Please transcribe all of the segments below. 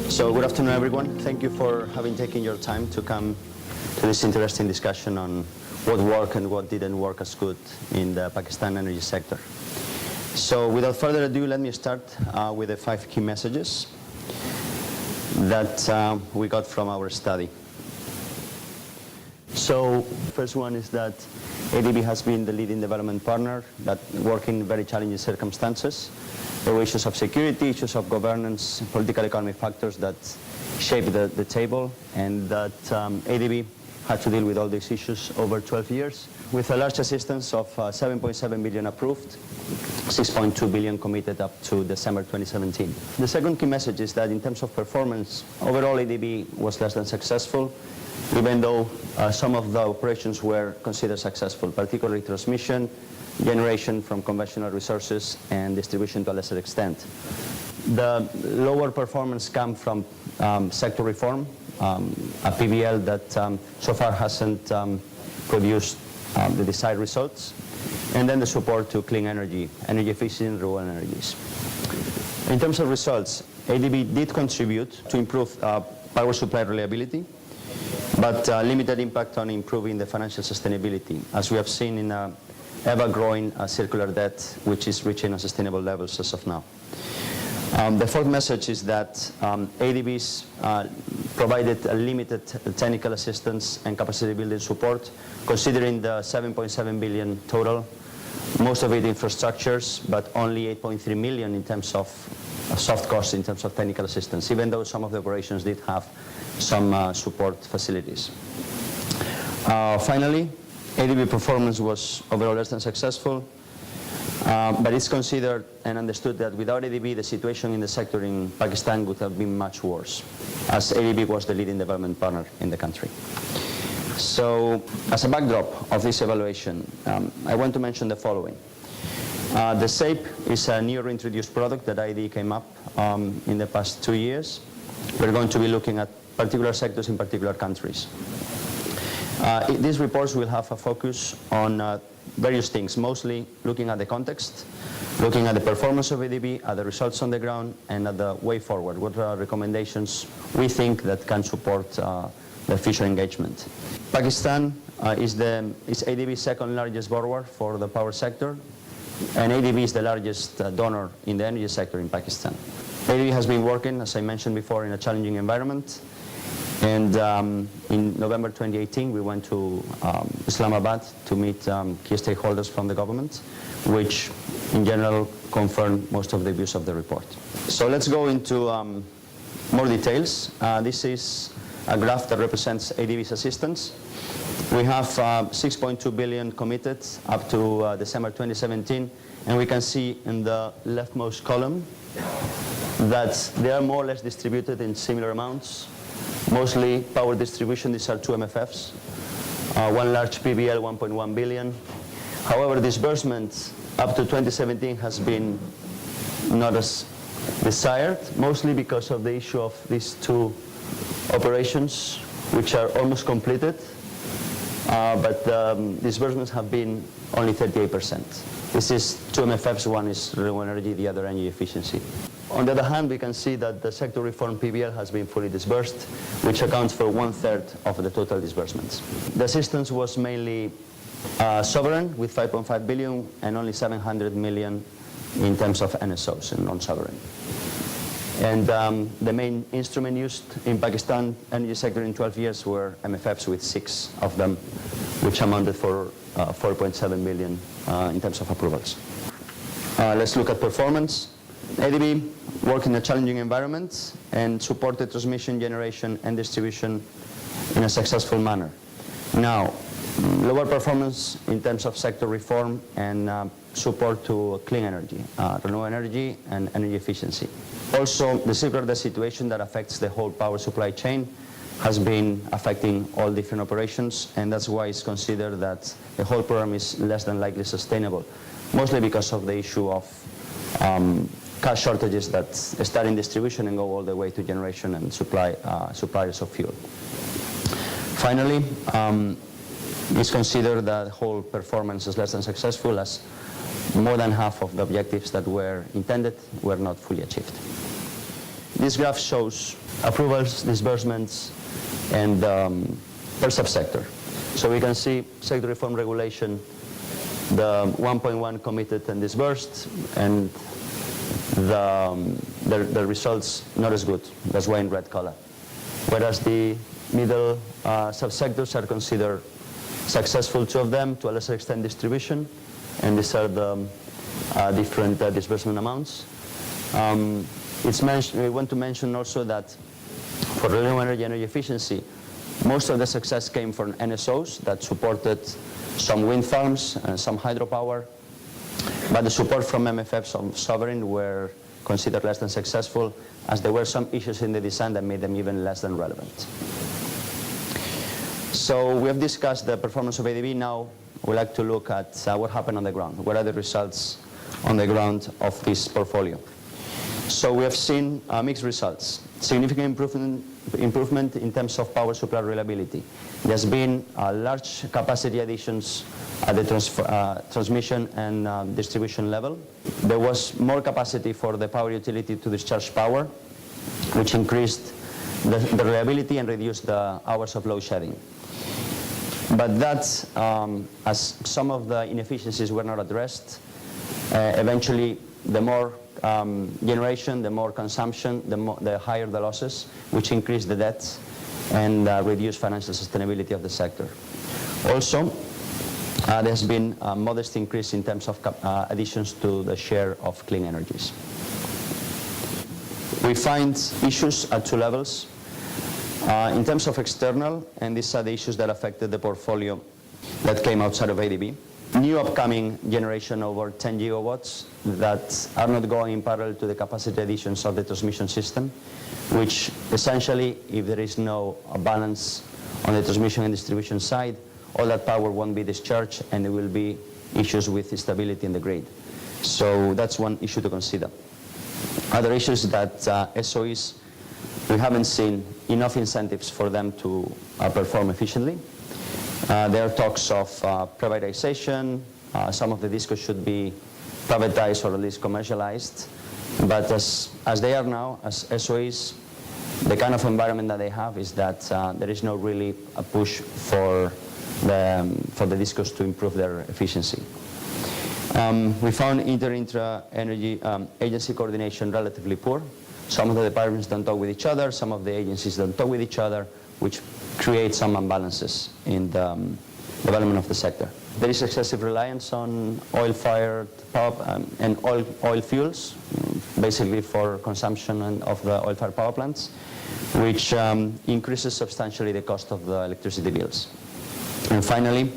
So good afternoon, everyone. Thank you for having taken your time to come to this interesting discussion on what worked and what didn't work as good in the Pakistan energy sector. So without further ado, let me start with the 5 key messages that we got from our study. So first one is that ADB has been the leading development partner that work in very challenging circumstances. There were issues of security, issues of governance, political economic factors that shaped the table, and that ADB had to deal with all these issues over 12 years with a large assistance of 7.7 billion approved, 6.2 billion committed up to December 2017. The second key message is that in terms of performance, overall ADB was less than successful, even though some of the operations were considered successful, particularly transmission, generation from conventional resources, and distribution to a lesser extent. The lower performance comes from sector reform, a PBL that so far hasn't produced the desired results, and then the support to clean energy, energy efficient renewable energies. In terms of results, ADB did contribute to improve power supply reliability, but limited impact on improving the financial sustainability, as we have seen in ever-growing circular debt, which is reaching unsustainable levels as of now. The fourth message is that ADB's provided a limited technical assistance and capacity building support, considering the 7.7 billion total, most of it infrastructures, but only 8.3 million in terms of soft costs, in terms of technical assistance, even though some of the operations did have some support facilities. Finally, ADB Performance was overall less than successful, but it's considered and understood that without ADB, the situation in the sector in Pakistan would have been much worse, as ADB was the leading development partner in the country. So, as a backdrop of this evaluation, I want to mention the following. The SAPE is a newly introduced product that ADB came up in the past 2 years. We're going to be looking at particular sectors in particular countries. These reports will have a focus on various things, mostly looking at the context, looking at the performance of ADB, at the results on the ground, and at the way forward. What are recommendations we think that can support the future engagement? Pakistan is ADB's second largest borrower for the power sector, and ADB is the largest donor in the energy sector in Pakistan. ADB has been working, as I mentioned before, in a challenging environment. And in November 2018, we went to Islamabad to meet key stakeholders from the government, which in general confirmed most of the views of the report. So let's go into more details. This is a graph that represents ADB's assistance. We have 6.2 billion committed up to December 2017, and we can see in the leftmost column that they are more or less distributed in similar amounts. Mostly power distribution, these are 2 MFFs, one large PBL, 1.1 billion. However, disbursement up to 2017 has been not as desired, mostly because of the issue of these 2 operations, which are almost completed, but disbursements have been only 38%. This is 2 MFFs, one is renewable energy, the other energy efficiency. On the other hand, we can see that the sector reform PBL has been fully disbursed, which accounts for 1/3 of the total disbursements. The assistance was mainly sovereign, with 5.5 billion, and only 700 million in terms of NSOs and non-sovereign. And the main instrument used in Pakistan energy sector in 12 years were MFFs, with 6 of them, which amounted for 4.7 billion in terms of approvals. Let's look at performance. ADB worked in a challenging environment and supported transmission, generation, and distribution in a successful manner. Now, lower performance in terms of sector reform and support to clean energy, renewable energy, and energy efficiency. Also, the circular debt situation that affects the whole power supply chain has been affecting all different operations, and that's why it's considered that the whole program is less than likely sustainable, mostly because of the issue of cash shortages that start in distribution and go all the way to generation and suppliers of fuel. Finally, it's considered that whole performance is less than successful, as more than half of the objectives that were intended were not fully achieved. This graph shows approvals, disbursements, and per subsector. So we can see sector reform regulation, the 1.1 committed and disbursed, and the results not as good. That's why in red color. Whereas the middle subsectors are considered successful, 2 of them, to a lesser extent distribution, and these are the different disbursement amounts. We want to mention also that for renewable energy efficiency, most of the success came from NSOs that supported some wind farms and some hydropower, but the support from MFFs of sovereign were considered less than successful, as there were some issues in the design that made them even less than relevant. So we have discussed the performance of ADB. Now we'd like to look at what happened on the ground. What are the results on the ground of this portfolio? So we have seen mixed results. Significant improvement in terms of power supply reliability. There's been large capacity additions at the transmission and distribution level. There was more capacity for the power utility to discharge power, which increased the reliability and reduced the hours of load shedding. But that, as some of the inefficiencies were not addressed, eventually the more generation, the more consumption, the higher the losses, which increase the debt and reduce financial sustainability of the sector. Also, there's been a modest increase in terms of additions to the share of clean energies. We find issues at 2 levels. In terms of external, and these are the issues that affected the portfolio that came outside of ADB. New upcoming generation over 10 gigawatts that are not going in parallel to the capacity additions of the transmission system, which essentially, if there is no balance on the transmission and distribution side, all that power won't be discharged and there will be issues with stability in the grid. So that's one issue to consider. Other issues that SOEs, we haven't seen enough incentives for them to perform efficiently. There are talks of privatization. Some of the discos should be privatized or at least commercialized. But as they are now, as SOEs, the kind of environment that they have is that there is no really a push for the discos to improve their efficiency. We found intra-energy agency coordination relatively poor. Some of the departments don't talk with each other, some of the agencies don't talk with each other, which creates some imbalances in the development of the sector. There is excessive reliance on oil-fired power and oil fuels, basically for consumption of the oil-fired power plants, which increases substantially the cost of the electricity bills. And finally,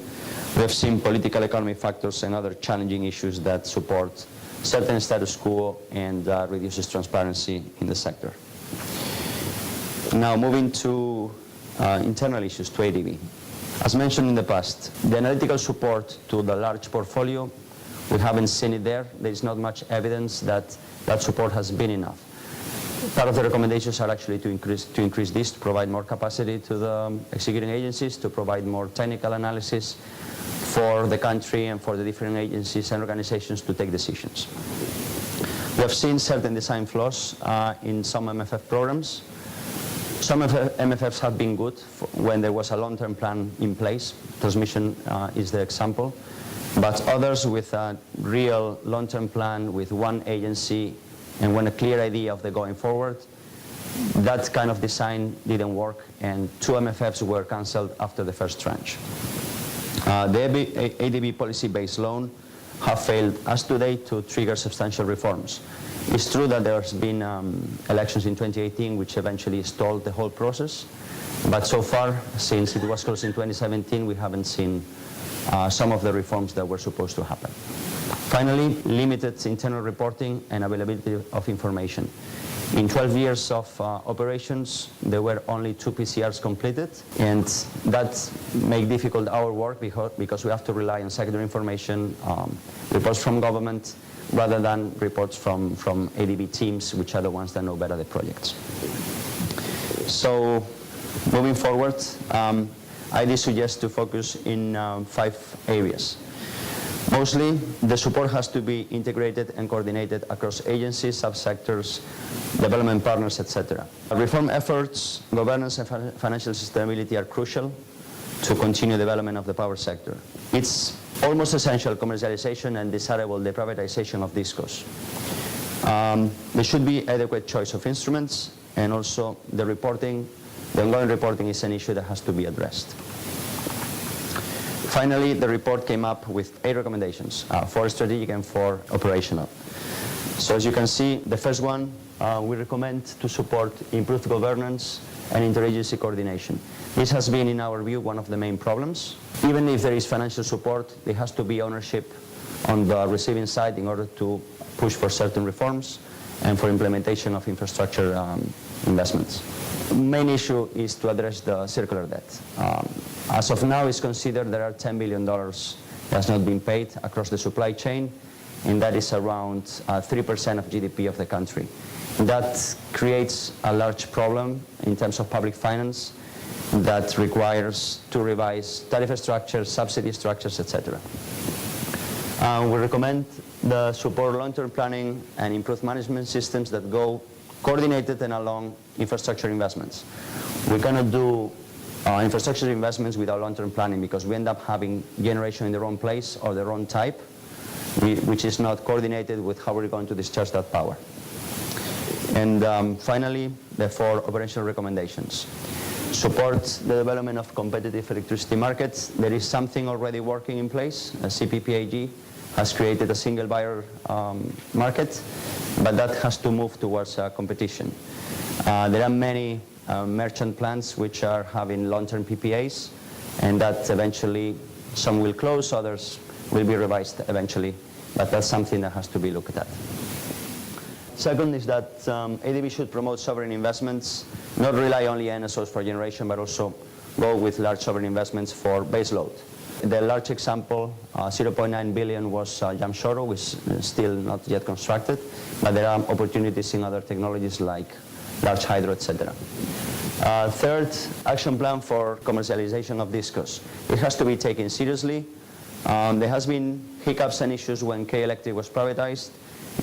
we have seen political economy factors and other challenging issues that support certain status quo and reduces transparency in the sector. Now moving to internal issues to ADB. As mentioned in the past, the analytical support to the large portfolio, we haven't seen it there. There is not much evidence that that support has been enough. Part of the recommendations are actually to increase this, to provide more capacity to the executing agencies, to provide more technical analysis for the country and for the different agencies and organizations to take decisions. We have seen certain design flaws in some MFF programs. Some MFFs have been good when there was a long-term plan in place. Transmission is the example. But others with a real long-term plan with one agency and when a clear idea of the going forward, that kind of design didn't work, and 2 MFFs were cancelled after the first tranche. The ADB policy-based loan have failed as today to trigger substantial reforms. It's true that there's been elections in 2018 which eventually stalled the whole process, but so far, since it was closed in 2017, we haven't seen some of the reforms that were supposed to happen. Finally, limited internal reporting and availability of information. In 12 years of operations, there were only 2 PCRs completed, and that makes difficult our work because we have to rely on secondary information, reports from government, rather than reports from ADB teams, which are the ones that know better the projects. So, moving forward, I do suggest to focus in 5 areas. Mostly, the support has to be integrated and coordinated across agencies, subsectors, development partners, etc. Reform efforts, governance and financial sustainability are crucial to continue development of the power sector. It's almost essential commercialization and desirable the privatization of DISCOs. There should be adequate choice of instruments, and also the ongoing reporting is an issue that has to be addressed. Finally, the report came up with 8 recommendations, 4 strategic and 4 operational. So as you can see, the first one, we recommend to support improved governance and interagency coordination. This has been, in our view, one of the main problems. Even if there is financial support, there has to be ownership on the receiving side in order to push for certain reforms and for implementation of infrastructure investments. The main issue is to address the circular debt. As of now, it's considered there are $10 billion that has not been paid across the supply chain, and that is around 3% of GDP of the country. That creates a large problem in terms of public finance that requires to revise tariff structures, subsidy structures, etc. We recommend the support long-term planning and improved management systems that go coordinated and along infrastructure investments. We cannot do infrastructure investments without long-term planning because we end up having generation in the wrong place or the wrong type, which is not coordinated with how we're going to discharge that power. And finally, the 4 operational recommendations. Support the development of competitive electricity markets. There is something already working in place. CPPAG has created a single buyer market, but that has to move towards competition. There are many merchant plants which are having long-term PPAs, and that eventually some will close, others will be revised eventually, but that's something that has to be looked at. Second is that ADB should promote sovereign investments, not rely only on NSOs for generation, but also go with large sovereign investments for base load. The large example, 0.9 billion was Jamshoro, which is still not yet constructed, but there are opportunities in other technologies like large hydro, etc. Third, action plan for commercialization of DISCOs. It has to be taken seriously. There has been hiccups and issues when K Electric was privatized,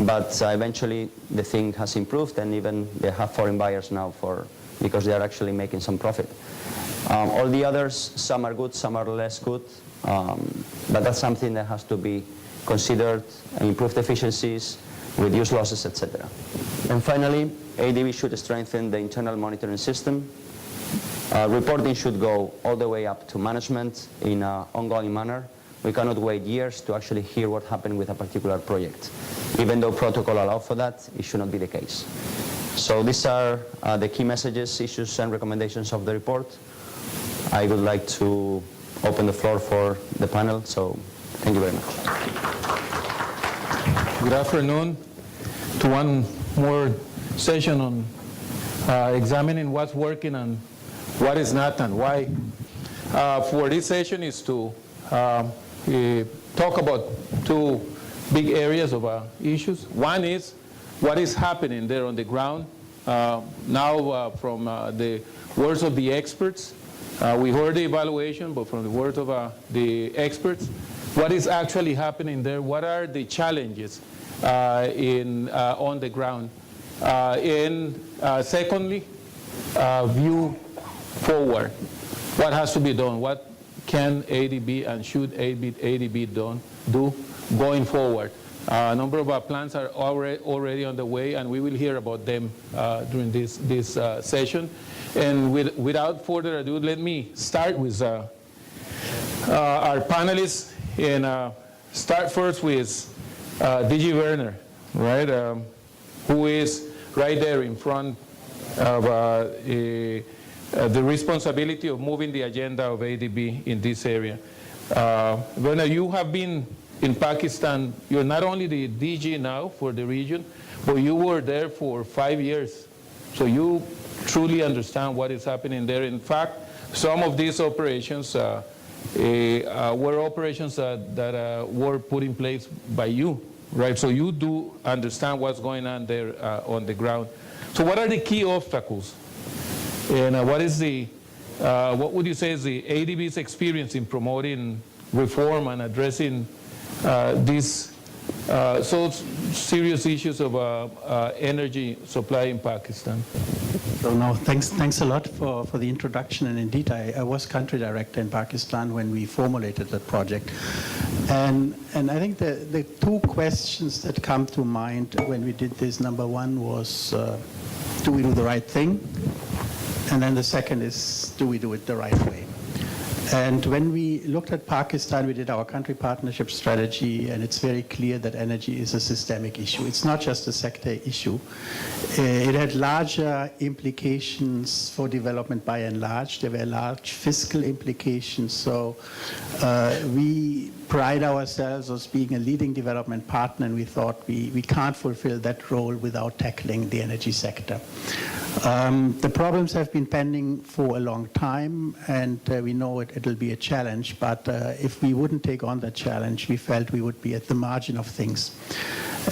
but eventually the thing has improved, and even they have foreign buyers now because they are actually making some profit. All the others, some are good, some are less good, but that's something that has to be considered, improved efficiencies, reduce losses, etc. And finally, ADB should strengthen the internal monitoring system. Reporting should go all the way up to management in an ongoing manner. We cannot wait years to actually hear what happened with a particular project. Even though protocol allows for that, it should not be the case. So these are the key messages, issues, and recommendations of the report. I would like to open the floor for the panel, so thank you very much. Good afternoon to one more session on examining what's working and what is not and why. For this session is to talk about 2 big areas of issues. One is what is happening there on the ground. Now from the words of the experts, we heard the evaluation, but from the words of the experts, what is actually happening there? What are the challenges on the ground? And secondly, view forward. What has to be done? What can ADB and should ADB do going forward? A number of plans are already on the way, and we will hear about them during this session. And without further ado, let me start with our panelists, and start first with DG Werner, right? Who is right there in front of the responsibility of moving the agenda of ADB in this area. Werner, you have been in Pakistan, you're not only the DG now for the region, but you were there for 5 years. So you truly understand what is happening there. In fact, some of these operations were operations that were put in place by you, right? So you do understand what's going on there on the ground. So what are the key obstacles? And what would you say is the ADB's experience in promoting reform and addressing these so serious issues of energy supply in Pakistan? So no, thanks a lot for the introduction. And indeed, I was country director in Pakistan when we formulated that project. And I think the two questions that come to mind when we did this, number one was, do we do the right thing? And then the second is, do we do it the right way? And when we looked at Pakistan, we did our country partnership strategy, and it's very clear that energy is a systemic issue. It's not just a sector issue. It had larger implications for development by and large. There were large fiscal implications. So we pride ourselves as being a leading development partner, and we thought we can't fulfill that role without tackling the energy sector. The problems have been pending for a long time, and we know it'll be a challenge, but if we wouldn't take on that challenge, we felt we would be at the margin of things.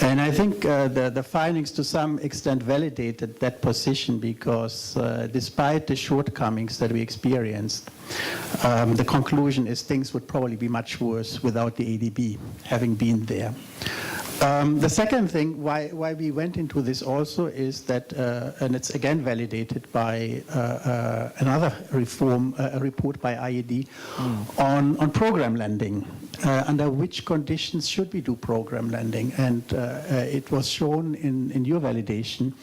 And I think the findings to some extent validated that position, because despite the shortcomings that we experienced, the conclusion is things would probably be much worse without the ADB having been there. The second thing why we went into this also is that, and it's again validated by another reform, a report by IED on program lending. Under which conditions should we do program lending? And it was shown in your validation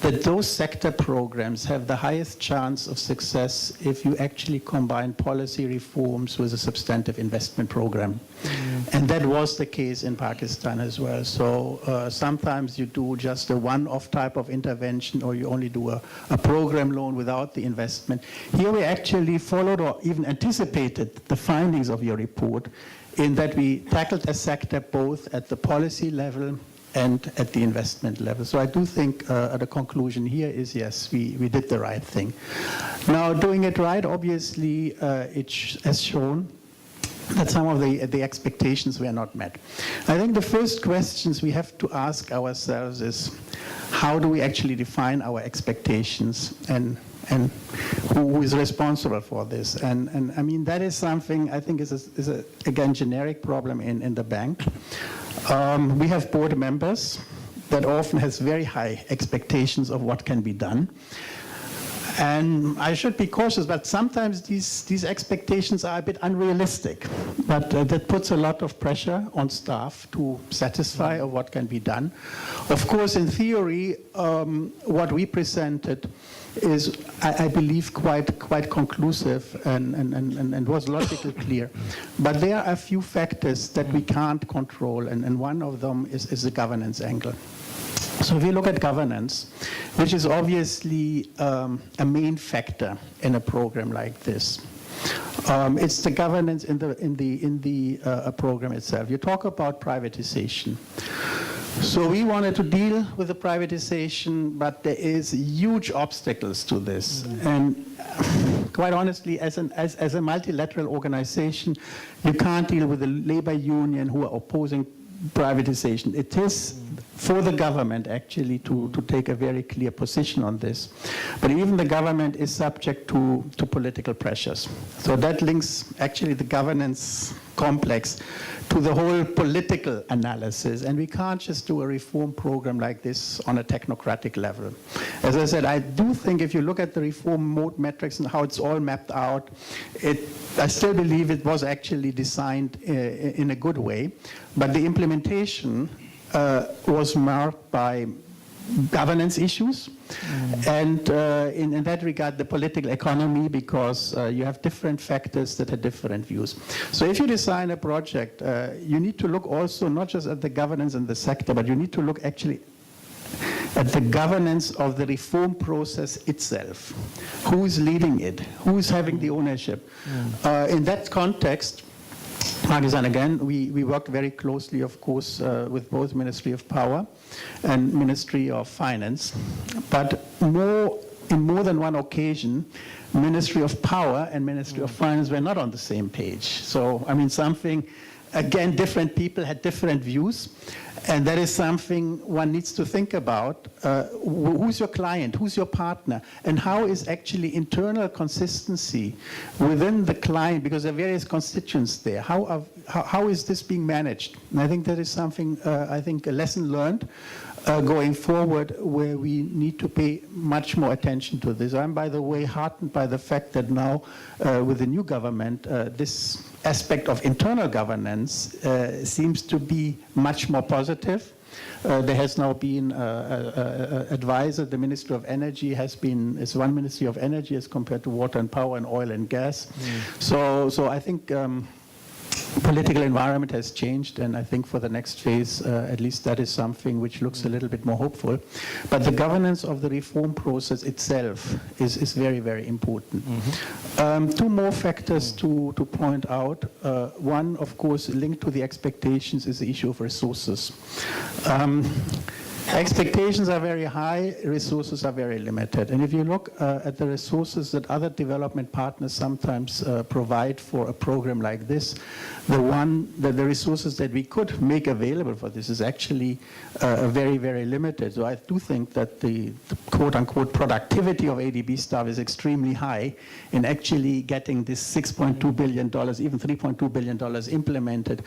that those sector programs have the highest chance of success if you actually combine policy reforms with a substantive investment program. And that was the case in Pakistan as well. So sometimes you do just a one-off type of intervention, or you only do a program loan without the investment. Here we actually followed or even anticipated the findings of your report, in that we tackled a sector both at the policy level and at the investment level. So I do think the conclusion here is, yes, we did the right thing. Now, doing it right, obviously, it has shown that some of the expectations were not met. I think the first questions we have to ask ourselves is, how do we actually define our expectations, and who is responsible for this? And I mean, that is something I think is a again, generic problem in the bank. We have board members that often has very high expectations of what can be done. And I should be cautious, but sometimes these expectations are a bit unrealistic. But that puts a lot of pressure on staff to satisfy of what can be done. Of course, in theory, what we presented is, I believe, quite conclusive and was logically clear. But there are a few factors that we can't control, and one of them is the governance angle. So if you look at governance, which is obviously a main factor in a program like this, it's the governance in the program itself. You talk about privatization. So we wanted to deal with the privatization, but there is huge obstacles to this. And quite honestly, as a multilateral organization, you can't deal with the labor union who are opposing privatization. It is for the government actually to take a very clear position on this. But even the government is subject to political pressures. So that links actually the governance complex to the whole political analysis. And we can't just do a reform program like this on a technocratic level. As I said, I do think if you look at the reform mode metrics and how it's all mapped out, I still believe it was actually designed in a good way. But the implementation was marked by governance issues, and in that regard, the political economy, because you have different factors that have different views. So if you design a project, you need to look also not just at the governance in the sector, but you need to look actually at the governance of the reform process itself. Who is leading it? Who is having the ownership? In that context, Pakistan, again, we worked very closely, of course, with both Ministry of Power and Ministry of Finance. But in more than one occasion, Ministry of Power and Ministry of Finance were not on the same page. So, I mean, again, different people had different views, and that is something one needs to think about. Who's your client? Who's your partner? And how is actually internal consistency within the client, because there are various constituents there. How is this being managed? And I think that is something, I think, a lesson learned going forward, where we need to pay much more attention to this. I'm, by the way, heartened by the fact that now, with the new government, this aspect of internal governance seems to be much more positive. There has now been advisor, the Ministry of Energy is one Ministry of Energy as compared to water and power and oil and gas. So I think political environment has changed, and I think for the next phase, at least that is something which looks a little bit more hopeful. But the governance of the reform process itself is very, very important. Two more factors to point out. One, of course, linked to the expectations is the issue of resources. Expectations are very high, resources are very limited. And if you look at the resources that other development partners sometimes provide for a program like this, the resources that we could make available for this is actually very, very limited. So I do think that the quote-unquote productivity of ADB staff is extremely high in actually getting this $6.2 billion, even $3.2 billion implemented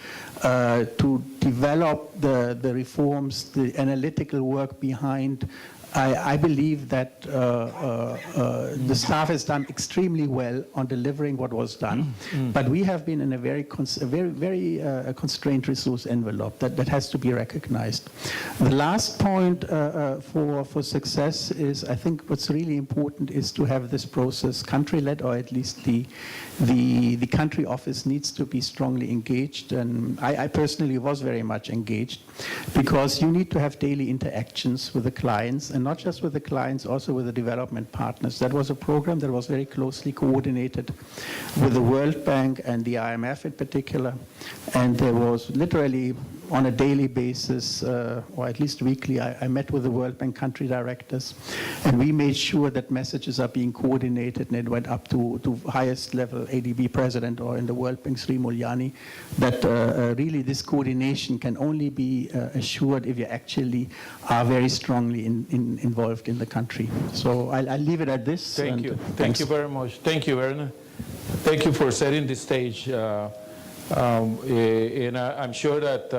to develop the reforms, the analytical work behind. I believe that the staff has done extremely well on delivering what was done, but we have been in a very constrained resource envelope that has to be recognized. The last point for success is, I think what's really important is to have this process country-led, or at least the country office needs to be strongly engaged, and I personally was very much engaged, because you need to have daily interactions with the clients, and not just with the clients, also with the development partners. That was a program that was very closely coordinated with the World Bank and the IMF in particular, and there was literally on a daily basis, or at least weekly, I met with the World Bank country directors, and we made sure that messages are being coordinated, and it went up to highest level ADB president, or in the World Bank, Sri Mulyani, that really this coordination can only be assured if you actually are very strongly involved in the country. So I'll leave it at this. Thank you. Thank you very much. Thank you, Werner. Thank you for setting the stage. And I'm sure that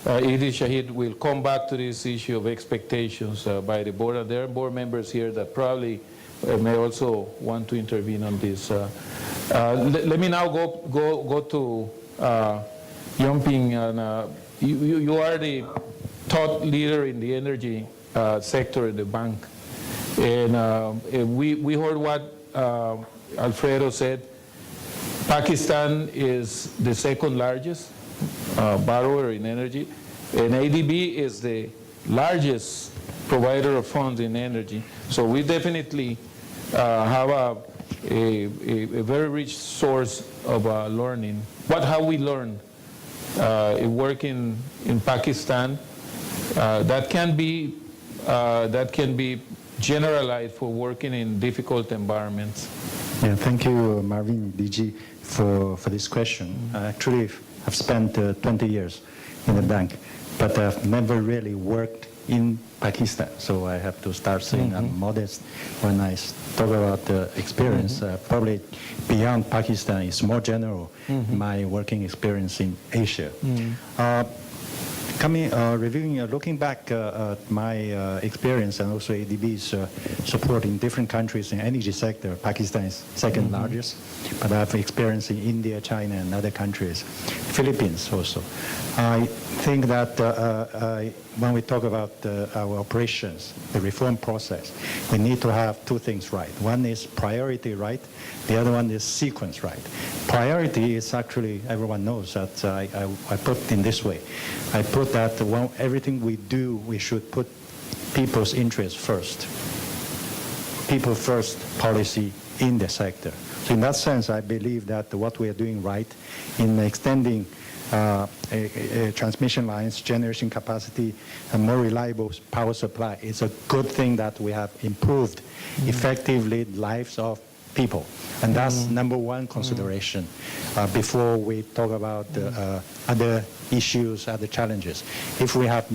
Edith Shahid will come back to this issue of expectations by the board. And there are board members here that probably may also want to intervene on this. Let me now go to Yongping. And you are the thought leader in the energy sector in the bank. And we heard what Alfredo said. Pakistan is the second largest borrower in energy, and ADB is the largest provider of funds in energy. So we definitely have a very rich source of learning. What have we learned working in Pakistan that can be generalized for working in difficult environments? Yeah, thank you, Marvin, DG, for this question. Actually, I've spent 20 years in the bank, but I've never really worked in Pakistan. So I have to start saying I'm modest when I talk about the experience. Probably beyond Pakistan is more general, my working experience in Asia. Looking back at my experience and also ADB's support in different countries in energy sector, Pakistan is second largest, but I have experience in India, China, and other countries, Philippines also. I think that when we talk about our operations, the reform process, we need to have two things right. One is priority right, the other one is sequence right. Priority is actually, everyone knows that I put it in this way. I put that everything we do, we should put people's interests first. People first policy in the sector. So in that sense, I believe that what we are doing right in extending transmission lines, generation capacity, and more reliable power supply is a good thing that we have improved effectively lives of people. And that's number one consideration before we talk about other issues, other challenges. If we have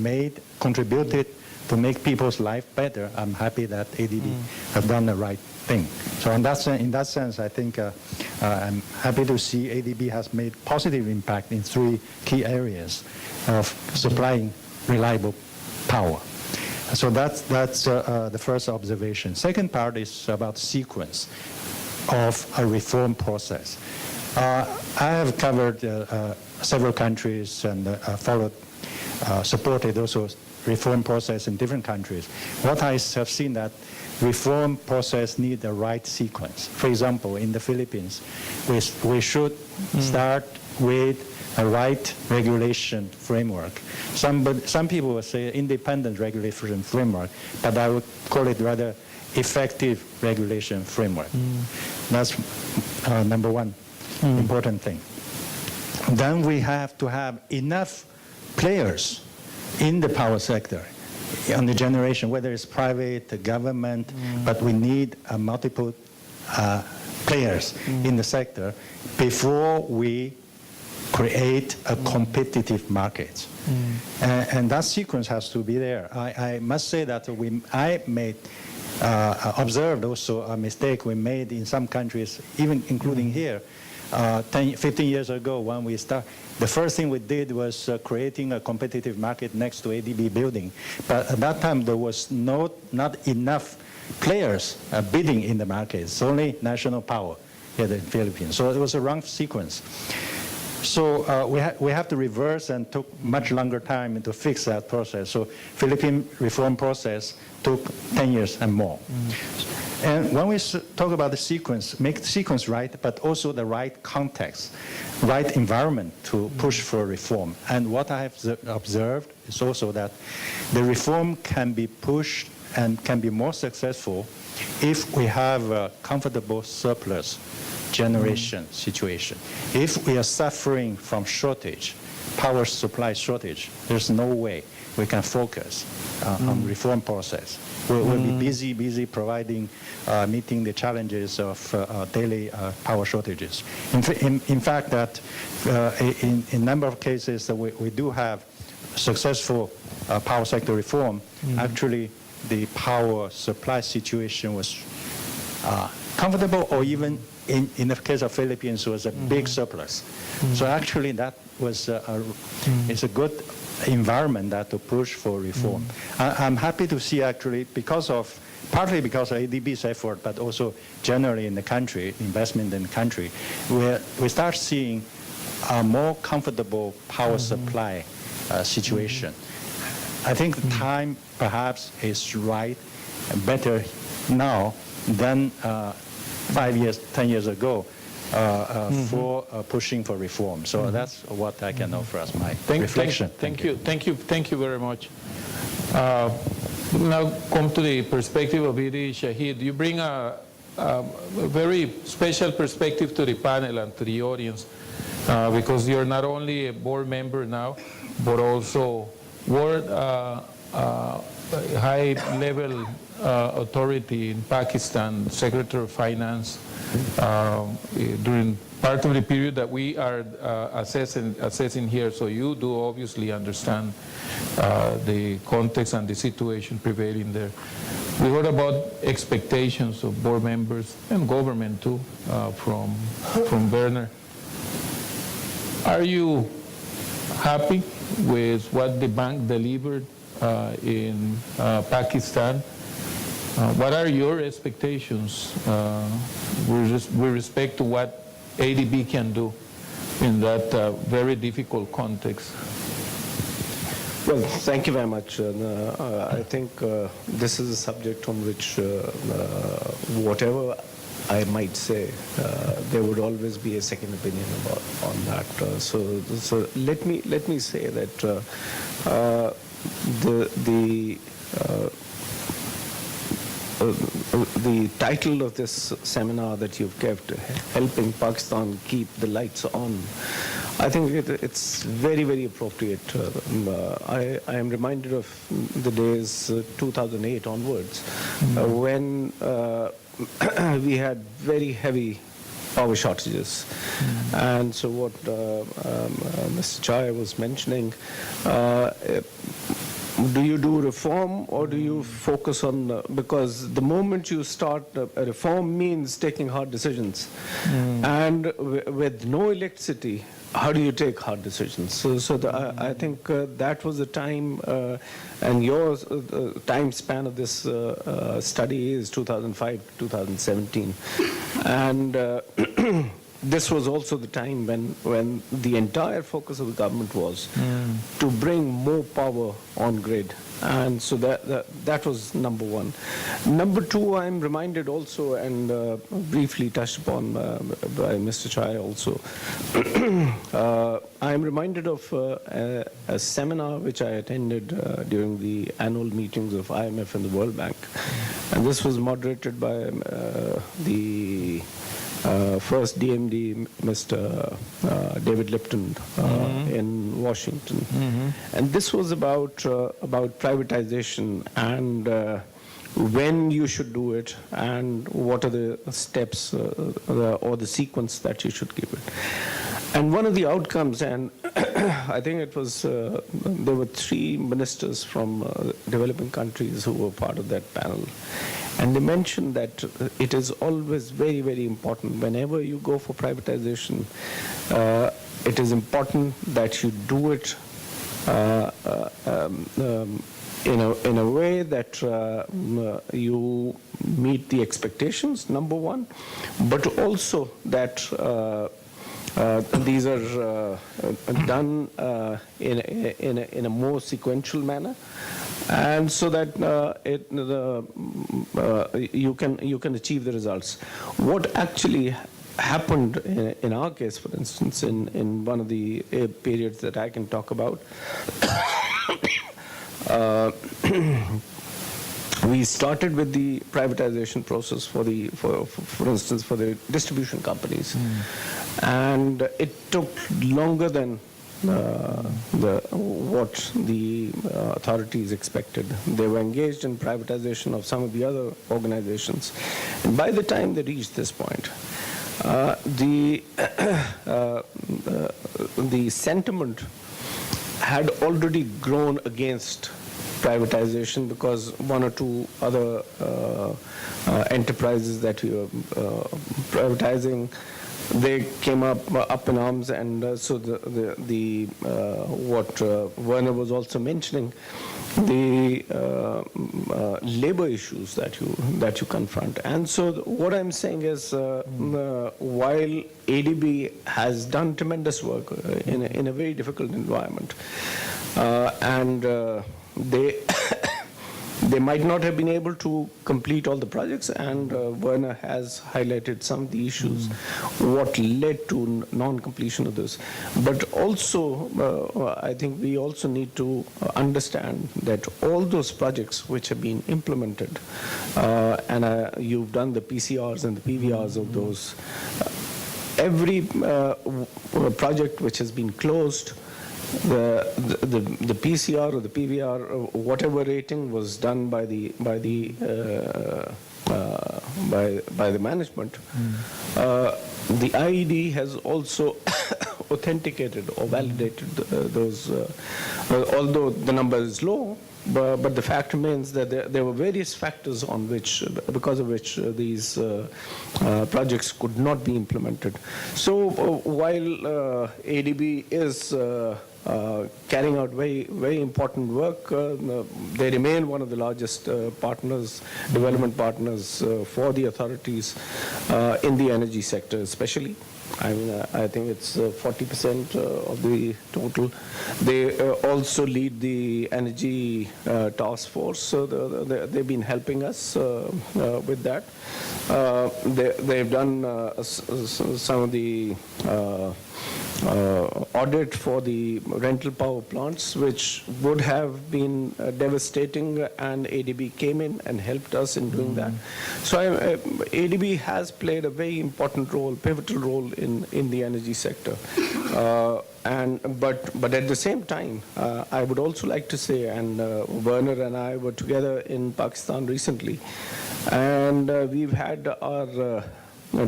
contributed to make people's life better, I'm happy that ADB have done the right thing. So in that sense, I think I'm happy to see ADB has made positive impact in 3 key areas of supplying reliable power. So that's the first observation. Second part is about sequence of a reform process. I have covered several countries and supported also reform process in different countries. What I have seen that reform process need the right sequence. For example, in the Philippines, we should start with a right regulation framework. Some people will say independent regulation framework, but I would call it rather effective regulation framework. That's number one important thing. Then we have to have enough players in the power sector, on the generation, whether it's private, the government, but we need multiple players in the sector before we create a competitive market. And that sequence has to be there. I must say that I observed also a mistake we made in some countries, even including here. 15 years ago when we started, the first thing we did was creating a competitive market next to ADB building. But at that time, there was not enough players bidding in the market. It's only national power here in the Philippines. So it was a wrong sequence. So we have to reverse and took much longer time to fix that process. So Philippine reform process took 10 years and more. And when we talk about the sequence, make the sequence right, but also the right context, right environment to push for reform. And what I have observed is also that the reform can be pushed and can be more successful if we have a comfortable surplus generation situation. If we are suffering from shortage, power supply shortage, there's no way we can focus on reform process. We'll be busy providing, meeting the challenges of daily power shortages. In fact, that in a number of cases that we do have successful power sector reform, actually the power supply situation was comfortable, or even in the case of Philippines was a big surplus. So actually that was it's a good environment that to push for reform. I'm happy to see actually partly because of ADB's effort, but also generally in the country, investment in the country, we start seeing a more comfortable power supply situation. I think the time perhaps is right, better now than 5 years, 10 years ago for pushing for reform. So that's what I can offer as my reflection. Thank you very much. Now come to the perspective of AD Shahid. You bring a very special perspective to the panel and to the audience because you're not only a board member now, but also world high-level authority in Pakistan, Secretary of Finance, during part of the period that we are assessing here. So you do obviously understand the context and the situation prevailing there. We heard about expectations of board members and government too from Werner. Are you happy with what the bank delivered in Pakistan? What are your expectations with respect to what ADB can do in that very difficult context? Well, thank you very much. I think this is a subject on which whatever I might say, there would always be a second opinion on that. So let me say that the title of this seminar that you've kept, Helping Pakistan Keep the Lights On, I think it's very, very appropriate. I am reminded of the days 2008 onwards, when we had very heavy power shortages. And so what Mr. Chai was mentioning, do you do reform or do you focus on, because the moment you start a reform means taking hard decisions. And with no electricity, how do you take hard decisions? So I think that was the time, and your time span of this study is 2005 to 2017. And this was also the time when the entire focus of the government was to bring more power on grid. And so that was number one. Number two, I'm reminded also, and briefly touched upon by Mr. Chai also, I'm reminded of a seminar which I attended during the annual meetings of IMF and the World Bank. And this was moderated by the first DMD, Mr. David Lipton, in Washington. And this was about privatization and when you should do it and what are the steps or the sequence that you should give it. And one of the outcomes, and I think it was, there were 3 ministers from developing countries who were part of that panel. And they mentioned that it is always very, very important whenever you go for privatization, it is important that you do it in a way that you meet the expectations, number one, but also that these are done in a more sequential manner, and so that you can achieve the results. What actually happened in our case, for instance, in one of the periods that I can talk about, we started with the privatization process for instance, for the distribution companies, and it took longer than what the authorities expected. They were engaged in privatization of some of the other organizations, and by the time they reached this point, the sentiment had already grown against privatization, because 1 or 2 other enterprises that we were privatizing, they came up in arms, and so what Werner was also mentioning, the labor issues that you confront. And so what I'm saying is, while ADB has done tremendous work in a very difficult environment, and they might not have been able to complete all the projects, and Werner has highlighted some of the issues, what led to non-completion of this. But also, I think we also need to understand that all those projects which have been implemented, and you've done the PCRs and the PVRs of those, every project which has been closed, the PCR or the PVR, or whatever rating was done by the management. The IED has also authenticated or validated those, although the number is low. But the fact remains that there were various factors on which, because of which these projects could not be implemented. So while ADB is carrying out very, very important work, they remain one of the largest partners, development partners for the authorities in the energy sector especially. I mean, I think it's 40% of the total. They also lead the energy task force, so they've been helping us with that. They've done some of the audit for the rental power plants, which would have been devastating, and ADB came in and helped us in doing that. So ADB has played a very important role, pivotal role in the energy sector. But at the same time, I would also like to say, and Werner and I were together in Pakistan recently, and we've had our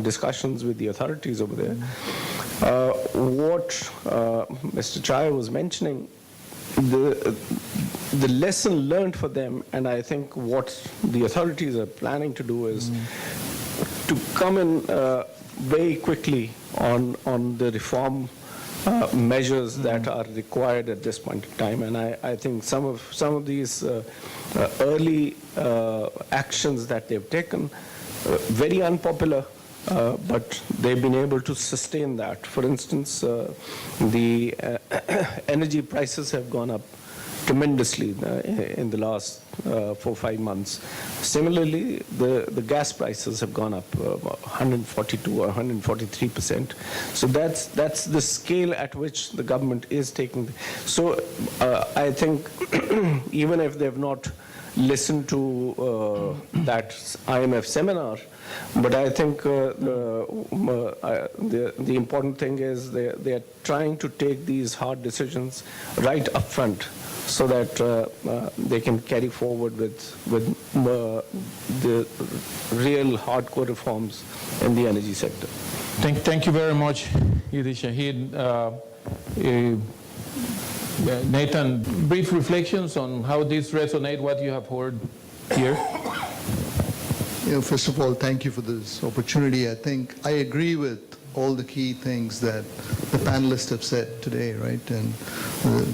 discussions with the authorities over there. What Mr. Chaya was mentioning, the lesson learned for them, and I think what the authorities are planning to do is to come in very quickly on the reform measures that are required at this point in time. And I think some of these early actions that they've taken, very unpopular, but they've been able to sustain that. For instance, the energy prices have gone up tremendously in the last 4 or 5 months. Similarly, the gas prices have gone up 142 or 143%. So that's the scale at which the government is taking. So I think even if they've not listened to that IMF seminar, but I think the important thing is they are trying to take these hard decisions right up front, so that they can carry forward with the real hardcore reforms in the energy sector. Thank you very much, Idi Shahid. Nathan, brief reflections on how this resonates, what you have heard here. First of all, thank you for this opportunity. I think I agree with all the key things that the panelists have said today, right? And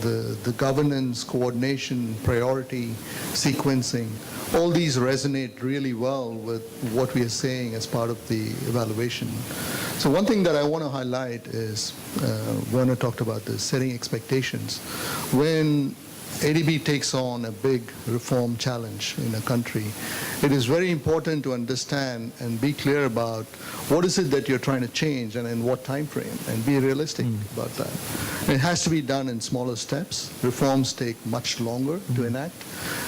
the governance, coordination, priority, sequencing, all these resonate really well with what we are saying as part of the evaluation. So one thing that I want to highlight is, Werner talked about this, setting expectations. When ADB takes on a big reform challenge in a country, it is very important to understand and be clear about what is it that you're trying to change and in what time frame, and be realistic about that. And it has to be done in smaller steps. Reforms take much longer to enact,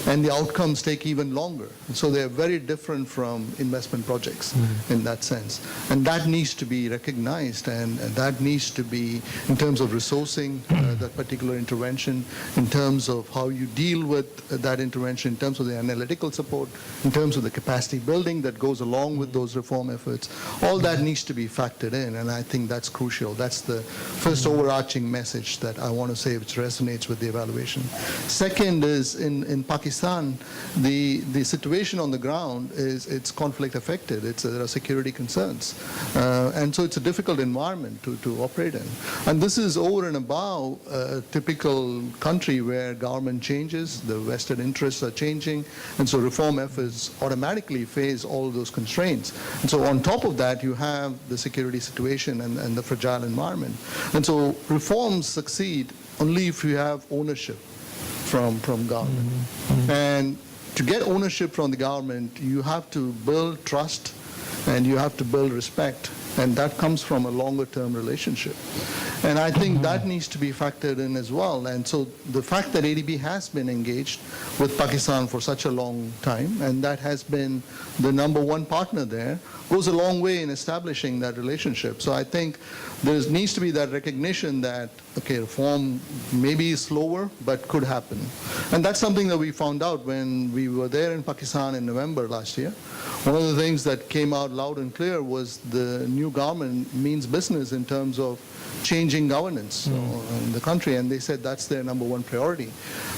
and the outcomes take even longer. So they're very different from investment projects in that sense. And that needs to be recognized, and that needs to be, in terms of resourcing that particular intervention, in terms of how you deal with that intervention, in terms of the analytical support, in terms of the capacity building that goes along with those reform efforts. All that needs to be factored in, and I think that's crucial. That's the first overarching message that I want to say, which resonates with the evaluation. Second is, in Pakistan, the situation on the ground is it's conflict affected. There are security concerns. And so it's a difficult environment to operate in. And this is over and above a typical country where government changes, the vested interests are changing, and so reform efforts automatically face all those constraints. And so on top of that, you have the security situation and the fragile environment. And so reforms succeed only if you have ownership from government. And to get ownership from the government, you have to build trust and you have to build respect. And that comes from a longer-term relationship. And I think that needs to be factored in as well. And so the fact that ADB has been engaged with Pakistan for such a long time, and that has been the #1 partner there, goes a long way in establishing that relationship. So I think there needs to be that recognition that, okay, reform maybe is slower, but could happen. And that's something that we found out when we were there in Pakistan in November last year. One of the things that came out loud and clear was the new government means business in terms of changing governance in the country, and they said that's their #1 priority.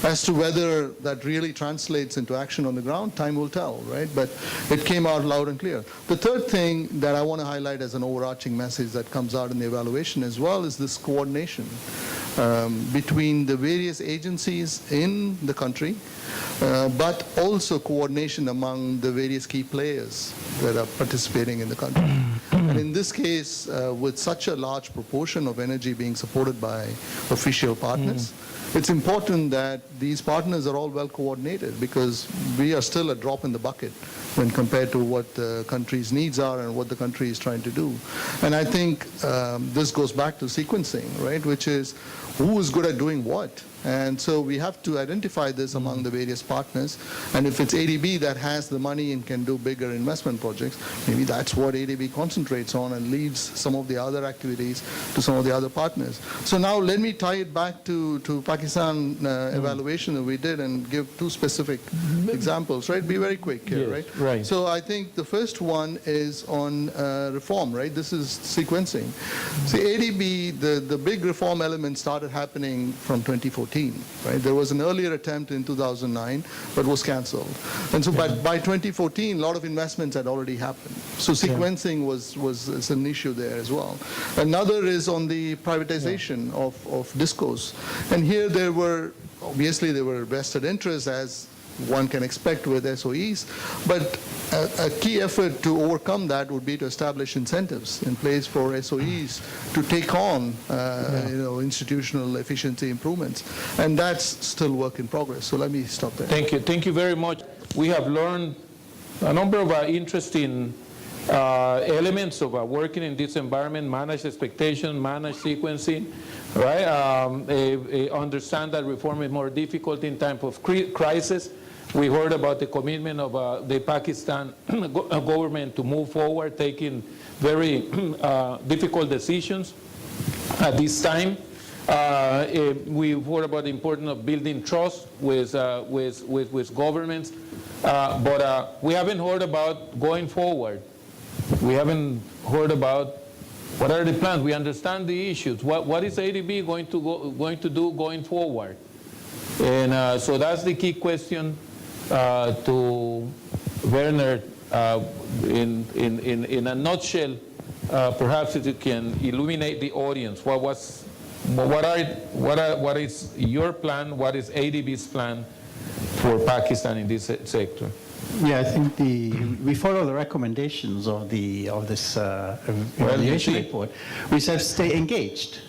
As to whether that really translates into action on the ground, time will tell, right? But it came out loud and clear. The third thing that I want to highlight as an overarching message that comes out in the evaluation as well is this coordination between the various agencies in the country, but also coordination among the various key players that are participating in the country. And in this case, with such a large proportion of energy being supported by official partners, it's important that these partners are all well coordinated, because we are still a drop in the bucket when compared to what the country's needs are and what the country is trying to do. And I think this goes back to sequencing, right, which is who is good at doing what. And so we have to identify this among the various partners. And if it's ADB that has the money and can do bigger investment projects, maybe that's what ADB concentrates on and leaves some of the other activities to some of the other partners. So now let me tie it back to Pakistan evaluation that we did and give two specific examples, right? Be very quick here, Yes, right? right. So I think the first one is on reform, right? This is sequencing. See, ADB, the big reform element started happening from 2014. Right? There was an earlier attempt in 2009, but was cancelled. And so by 2014, a lot of investments had already happened. So sequencing was an issue there as well. Another is on the privatization of discos. And here there were vested interests, as one can expect with SOEs, but a key effort to overcome that would be to establish incentives in place for SOEs to take on institutional efficiency improvements, and that's still work in progress. So let me stop there. Thank you very much. We have learned a number of interesting elements of working in this environment: manage expectation, manage sequencing, right? Understand that reform is more difficult in time of crisis. We heard about the commitment of the Pakistan government to move forward, taking very difficult decisions at this time. We heard about the importance of building trust with governments, but we haven't heard about going forward. We haven't heard about what are the plans. We understand the issues. What is ADB going to do going forward? And so that's the key question to Werner. In a nutshell, perhaps if you can illuminate the audience. What is your plan? What is ADB's plan for Pakistan in this sector? Yeah, I think we follow the recommendations of this evaluation report. We said stay engaged.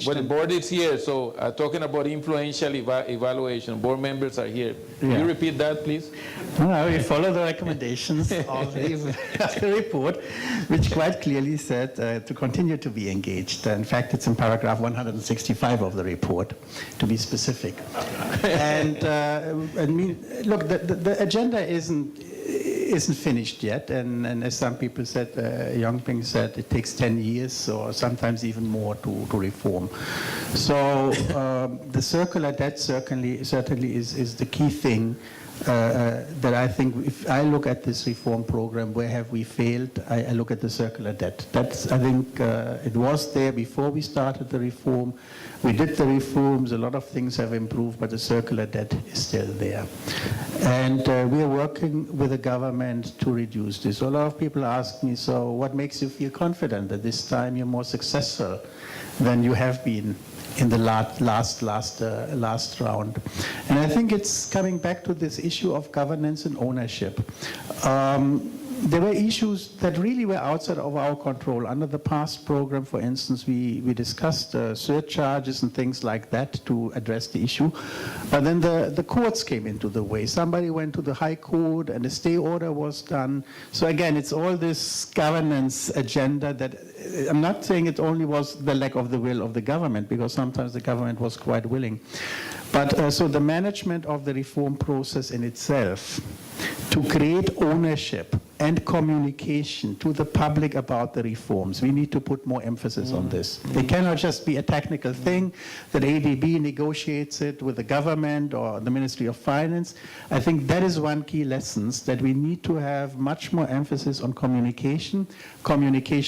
But the board is here, so talking about influential evaluation, board members are here. Can you repeat that, please? No, we follow the recommendations of the report, which quite clearly said to continue to be engaged. In fact, it's in paragraph 165 of the report, to be specific. And I mean, look, the agenda isn't finished yet, and as some people said, Yang Ping said, it takes 10 years or sometimes even more to reform. So the circular debt certainly is the key thing that I think, if I look at this reform program, where have we failed? I look at the circular debt. That's, I think, it was there before we started the reform. We did the reforms, a lot of things have improved, but the circular debt is still there. And we are working with the government to reduce this. So a lot of people ask me, so what makes you feel confident that this time you're more successful than you have been in the last round? And I think it's coming back to this issue of governance and ownership. There were issues that really were outside of our control. Under the past program, for instance, we discussed surcharges and things like that to address the issue. But then the courts came into the way. Somebody went to the High Court and a stay order was done. So again, it's all this governance agenda that, I'm not saying it only was the lack of the will of the government, because sometimes the government was quite willing. But so the management of the reform process in itself, to create ownership and communication to the public about the reforms, we need to put more emphasis on this. It cannot just be a technical thing that ADB negotiates it with the government or the Ministry of Finance. I think that is one key lesson, that we need to have much more emphasis on communication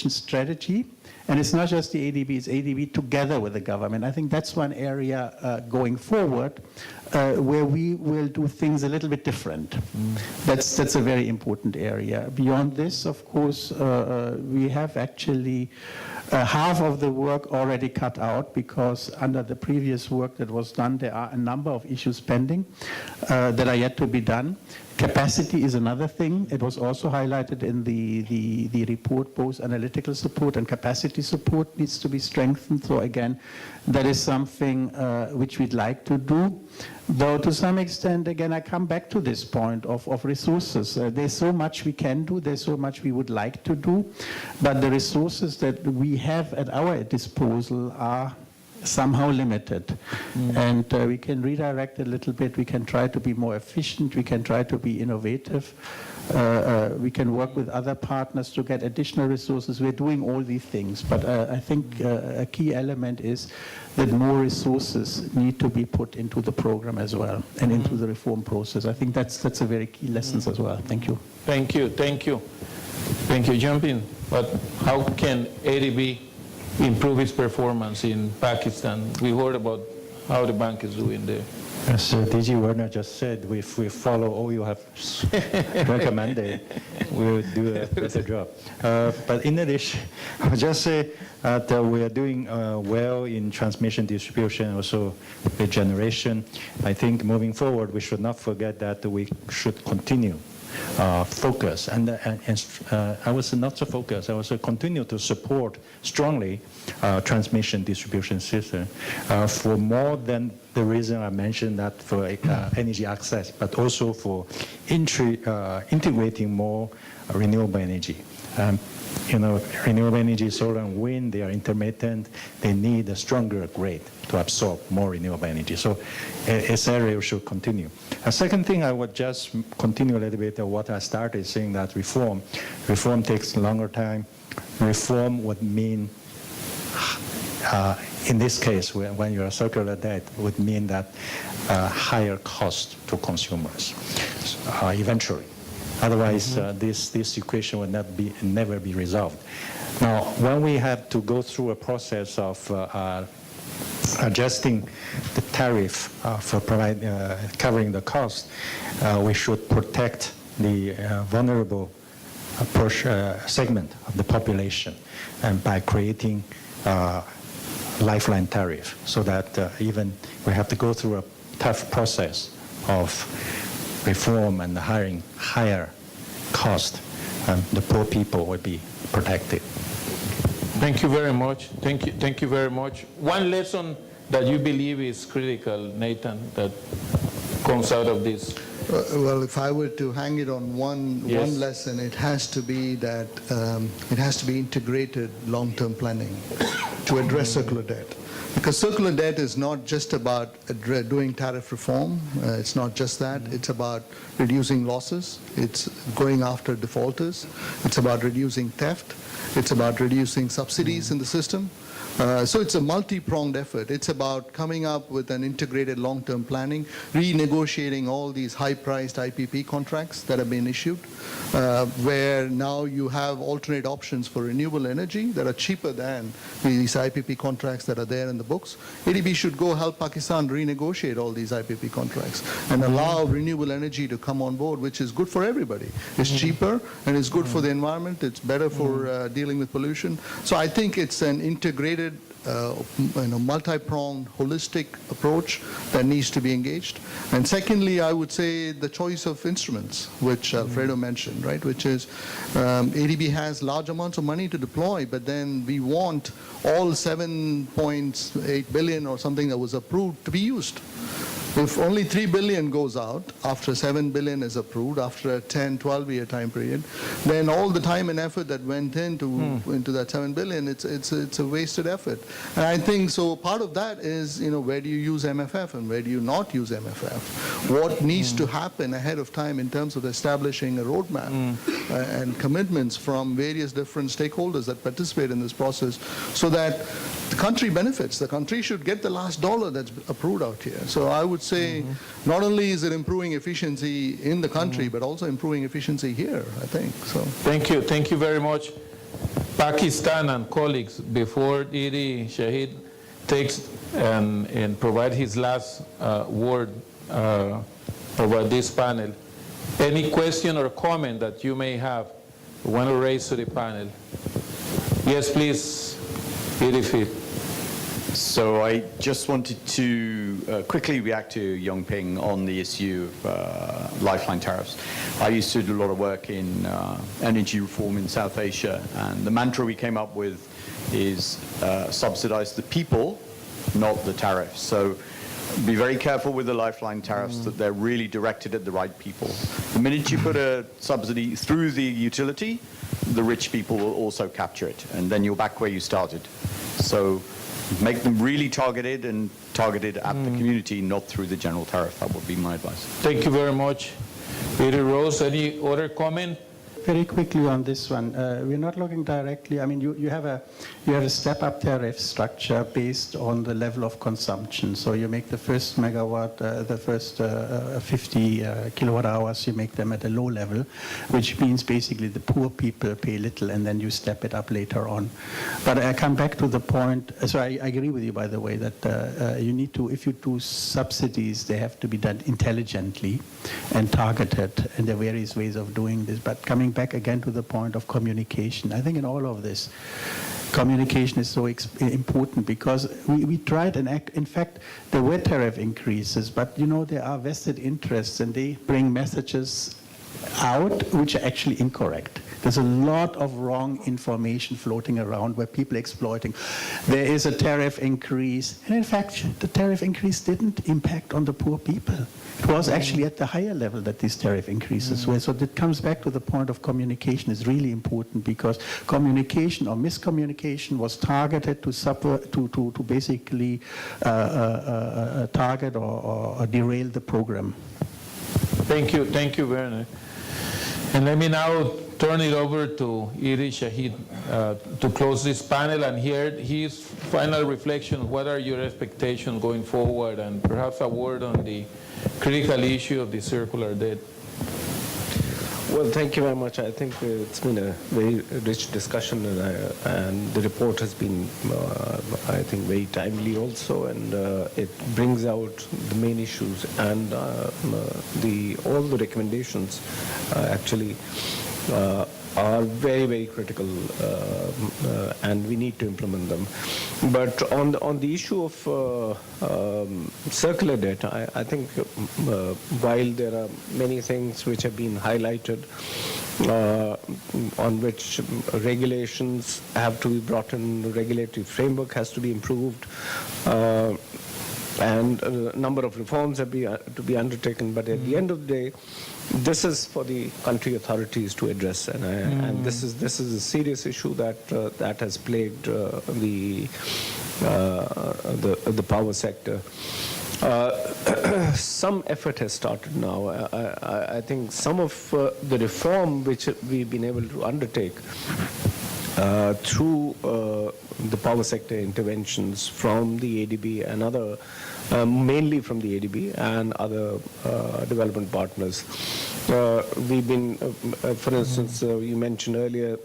strategy. And it's not just the ADB, it's ADB together with the government. I think that's one area going forward where we will do things a little bit different. That's a very important area. Beyond this, of course, we have actually half of the work already cut out, because under the previous work that was done, there are a number of issues pending that are yet to be done. Capacity is another thing. It was also highlighted in the report. Both analytical support and capacity support needs to be strengthened. So again, that is something which we'd like to do. Though to some extent, again, I come back to this point of resources. There's so much we can do, there's so much we would like to do, but the resources that we have at our disposal are somehow limited. And we can redirect a little bit, we can try to be more efficient, we can try to be innovative, we can work with other partners to get additional resources. We're doing all these things, but I think a key element is that more resources need to be put into the program as well, and into the reform process. I think that's a very key lesson as well. Thank you. Thank you, thank you. Thank you, jump in. But how can ADB improve its performance in Pakistan? We heard about how the bank is doing there. As DG Werner just said, if we follow all you have recommended, we'll do a better job. But in addition, I'll just say that we are doing well in transmission, distribution, also with generation. I think moving forward, we should not forget that we should continue focus, and I was not so focused. I was continue to support strongly transmission distribution system for more than the reason I mentioned, that for energy access, but also for integrating more renewable energy. Renewable energy, solar and wind, they are intermittent. They need a stronger grid to absorb more renewable energy. So this area should continue. A second thing, I would just continue a little bit of what I started saying, that reform takes a longer time. Reform would mean, in this case, when you're a circular debt, would mean that higher cost to consumers eventually. Otherwise, this equation would never be resolved. Now, when we have to go through a process of adjusting the tariff for covering the cost, we should protect the vulnerable segment of the population, and by creating lifeline tariff, so that even we have to go through a tough process of reform and hiring higher cost, the poor people will be protected. Thank you very much. Thank you very much. One lesson that you believe is critical, Nathan, that comes out of this? Well, if I were to hang it on one lesson, it has to be that it has to be integrated long-term planning to address circular debt. Because circular debt is not just about doing tariff reform. It's not just that. It's about reducing losses. It's going after defaulters. It's about reducing theft. It's about reducing subsidies in the system. So it's a multi-pronged effort. It's about coming up with an integrated long-term planning, renegotiating all these high-priced IPP contracts that have been issued, where now you have alternate options for renewable energy that are cheaper than these IPP contracts that are there in the books. ADB should go help Pakistan renegotiate all these IPP contracts and allow renewable energy to come on board, which is good for everybody. It's cheaper and it's good for the environment. It's better for dealing with pollution. So I think it's an integrated multi-pronged, holistic approach that needs to be engaged. And secondly, I would say the choice of instruments, which Alfredo mentioned, right? Which is ADB has large amounts of money to deploy, but then we want all 7.8 billion or something that was approved to be used. If only 3 billion goes out after 7 billion is approved, after a 10, 12-year time period, then all the time and effort that went into that 7 billion, it's a wasted effort. And I think so part of that is, where do you use MFF and where do you not use MFF? What needs to happen ahead of time in terms of establishing a roadmap and commitments from various different stakeholders that participate in this process, so that the country benefits. The country should get the last dollar that's approved out here. So I would say not only is it improving efficiency in the country, but also improving efficiency here, I think. So Thank you very much. Pakistan and colleagues, before Didi Shahid takes and provide his last word over this panel. Any question or comment that you may have, you want to raise to the panel? Yes, please, Edith. So I just wanted to quickly react to Yongping on the issue of lifeline tariffs. I used to do a lot of work in energy reform in South Asia, and the mantra we came up with is subsidize the people, not the tariffs. So be very careful with the lifeline tariffs that they're really directed at the right people. The minute you put a subsidy through the utility, the rich people will also capture it, and then you're back where you started. So make them really targeted and targeted at the community, not through the general tariff. That would be my advice. Thank you very much. Peter Rose, any other comment? Very quickly on this one, we're not looking directly. I mean, you have a step-up tariff structure based on the level of consumption. So you make the first megawatt, the first 50 kilowatt hours, you make them at a low level, which means basically the poor people pay little, and then you step it up later on. But I come back to the point. So I agree with you, by the way, that you need to, if you do subsidies, they have to be done intelligently and targeted, and there are various ways of doing this. But coming back again to the point of communication, I think in all of this, communication is so important, because we tried and in fact there were tariff increases, but you know there are vested interests and they bring messages out which are actually incorrect. There's a lot of wrong information floating around where people are exploiting. There is a tariff increase, and in fact the tariff increase didn't impact on the poor people. It was actually at the higher level that these tariff increases were. So that comes back to the point of communication is really important, because communication or miscommunication was targeted to basically target or derail the program. Thank you, Werner. And let me now turn it over to Iri Shahid to close this panel and hear his final reflection. What are your expectations going forward, and perhaps a word on the critical issue of the circular debt? Well, thank you very much. I think it's been a very rich discussion, and the report has been, I think, very timely also, and it brings out the main issues and all the recommendations actually are very, very critical, and we need to implement them. But on the issue of circular debt, I think while there are many things which have been highlighted, on which regulations have to be brought in, the regulatory framework has to be improved, and a number of reforms have to be undertaken. But at the end of the day, this is for the country authorities to address, and this is a serious issue that has plagued the power sector. Some effort has started now. I think some of the reform which we've been able to undertake through the power sector interventions from the ADB and other, mainly from the ADB and other development partners. We've been, for instance, you mentioned earlier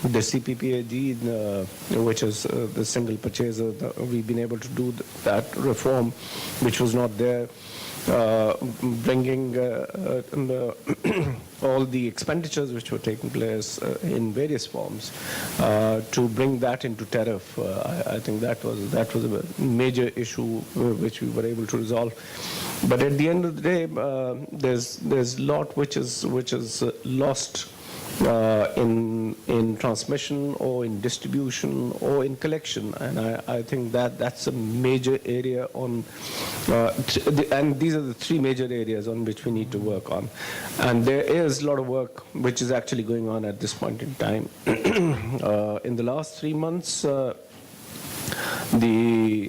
the CPPAG, which is the single purchaser. We've been able to do that reform, which was not there. Bringing all the expenditures which were taking place in various forms to bring that into tariff. I think that was a major issue which we were able to resolve. But at the end of the day, there's a lot which is lost in transmission or in distribution or in collection, and I think that's a major area on, and these are the three major areas on which we need to work on. And there is a lot of work which is actually going on at this point in time. In the last 3 months, the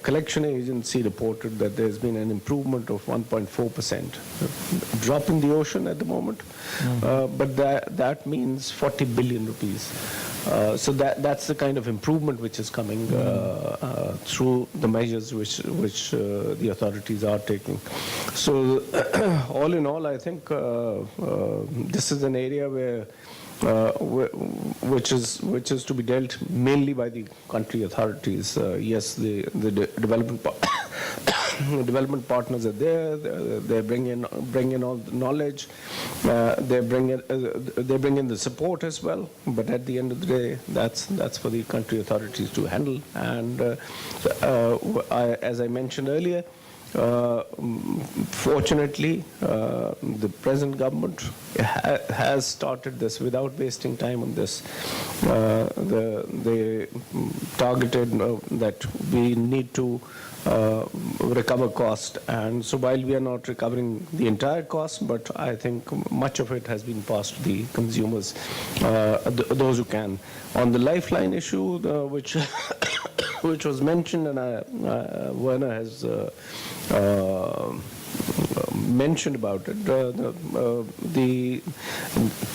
collection agency reported that there's been an improvement of 1.4%, drop in the ocean at the moment, but that means 40 billion rupees. So that's the kind of improvement which is coming through the measures which the authorities are taking. So all in all, I think this is an area where which is to be dealt mainly by the country authorities. Yes, the development development partners are there. They bring in all the knowledge. They bring in the support as well. But at the end of the day, that's for the country authorities to handle. And as I mentioned earlier, fortunately, the present government has started this without wasting time on this. They targeted that we need to recover cost, and so while we are not recovering the entire cost, but I think much of it has been passed to the consumers, those who can. On the lifeline issue, which which was mentioned, and Werner has mentioned about it, the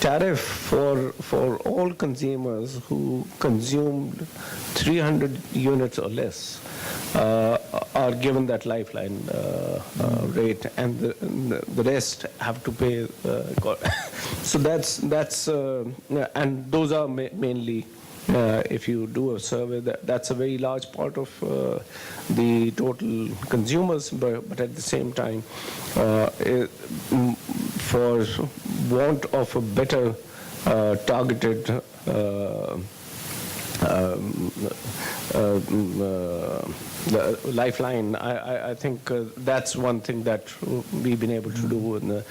tariff for all consumers who consumed 300 units or less are given that lifeline rate, and the rest have to pay. So that's and those are mainly. If you do a survey, that's a very large part of the total consumers, but at the same time, for want of a better targeted lifeline, I think that's one thing that we've been able to do. And,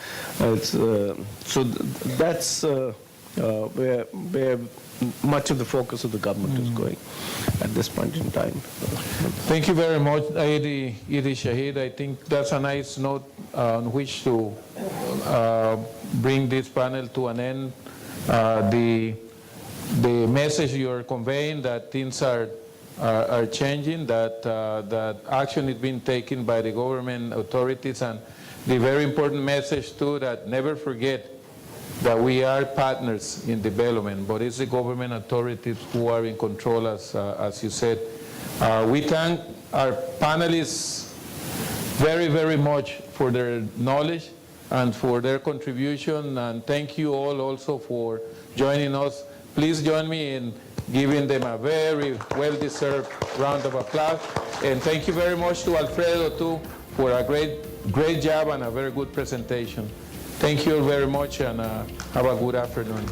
so that's where much of the focus of the government is going at this point in time. Thank you very much, Edi Shahid. I think that's a nice note on which to bring this panel to an end. The message you are conveying that things are changing, that action is being taken by the government authorities, and the very important message too that never forget that we are partners in development, but it's the government authorities who are in control, as you said. We thank our panelists very, very much for their knowledge and for their contribution, and thank you all also for joining us. Please join me in giving them a very well-deserved round of applause. And thank you very much to Alfredo, too, for a great job and a very good presentation. Thank you all very much, and have a good afternoon.